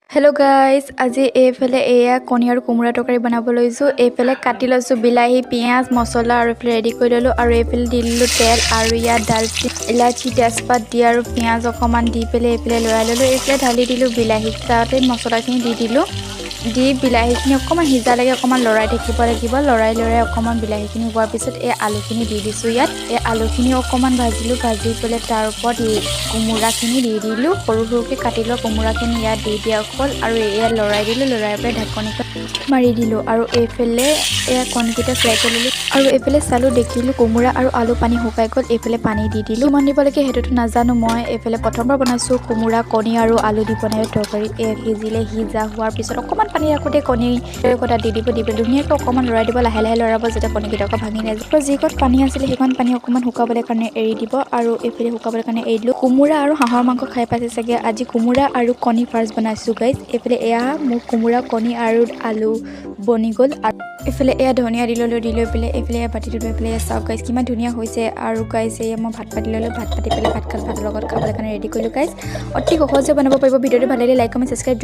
Hello guys, আজি এইফালে এয়া কণী আৰু কোমোৰা তৰকাৰী বনাব লৈছোঁ। এইফালে কাটি লৈছোঁ বিলাহী, পিঁয়াজ, মছলা আৰু এইফালে ৰেডি কৰি ল'লোঁ আৰু এইফালে দি দিলোঁ তেল আৰু ইয়াত ডালচেনি, ইলাচি, তেজপাত দি আৰু পিঁয়াজ অকণমান দি পেলাই এইফালে লৰাই ল'লোঁ। এইফালে ঢালি দিলোঁ বিলাহী, তাতে মছলাখিনি দি দিলোঁ। দি বিলাহীখিনি অকণমান সিজালৈকে অকণমান লৰাই থাকিব লাগিব। লৰাই অকণমান বিলাহীখিনি হোৱাৰ পিছত এই আলুখিনি দি দিছোঁ ইয়াত। এই আলুখিনি অকণমান ভাজিলোঁ, ভাজি পেলাই তাৰ ওপৰত কোমোৰাখিনি দি দিলোঁ। সৰু সৰুকৈ কাটি লোৱা কোমোৰাখিনি ইয়াত দি দিয়া হ'ল আৰু ইয়াত লৰাই দিলোঁ। লৰাই পেলাই ঢাকনিখন মাৰি দিলোঁ আৰু এইফালে এয়া কণীকেইটা ফ্ৰাই কৰি ল'লোঁ আৰু এইফালে চালোঁ দেখিলোঁ কোমোৰা আৰু আলু পানী শুকাই গ'ল। এইফালে পানী দি দিলোঁ। কিমান দিব লাগে সেইটোতো নাজানো মই। এইফালে প্ৰথমবাৰ বনাইছোঁ কোমোৰা, কণী আৰু আলু দি বনাই তৰকাৰী। সিজিলে, সিজা হোৱাৰ পিছত অকণমান পানী ৰাখোঁতে কণী কটা দি দিব, দি পেলাই ধুনীয়াকৈ অকণমান লৰাই দিব, লাহে লাহে লৰাব যাতে কণীকেইটা আকৌ ভাঙি নাযায়। যিকণ পানী আছিলে সেইকণ পানী অকণমান শুকাবলৈ কাৰণে এৰি দিব আৰু এইফালে শুকাবলৈ কাৰণে এৰি দিলোঁ। কোমোৰা আৰু হাঁহৰ মাংস খাই পাইছে চাগে। আজি কোমোৰা আৰু কণী ফাৰ্ষ্ট বনাইছোঁ গাইজ। এইফালে এয়া মোৰ কোমোৰা, কণী আৰু আলু বনি গ'ল আৰু এইফালে এয়া ধনিয়া দি ল'লোঁ। দি লৈ পেলাই এইফালে এয়া পাতি লৈ পেলাই চাওক গাইজ কিমান ধুনীয়া হৈছে। আৰু গাইজ এয়া মই ভাত পাতি ল'লোঁ। ভাত পাতি পেলাই ভাতৰ লগত খাবলৈ কাৰণে ৰেডি কৰিলোঁ গাইজ। অতি সহজে বনাব পাৰিব। ভিডিঅ'টো ভাল লাগিলে লাইক, কমেণ্ট, ছাবস্ক্ৰাইব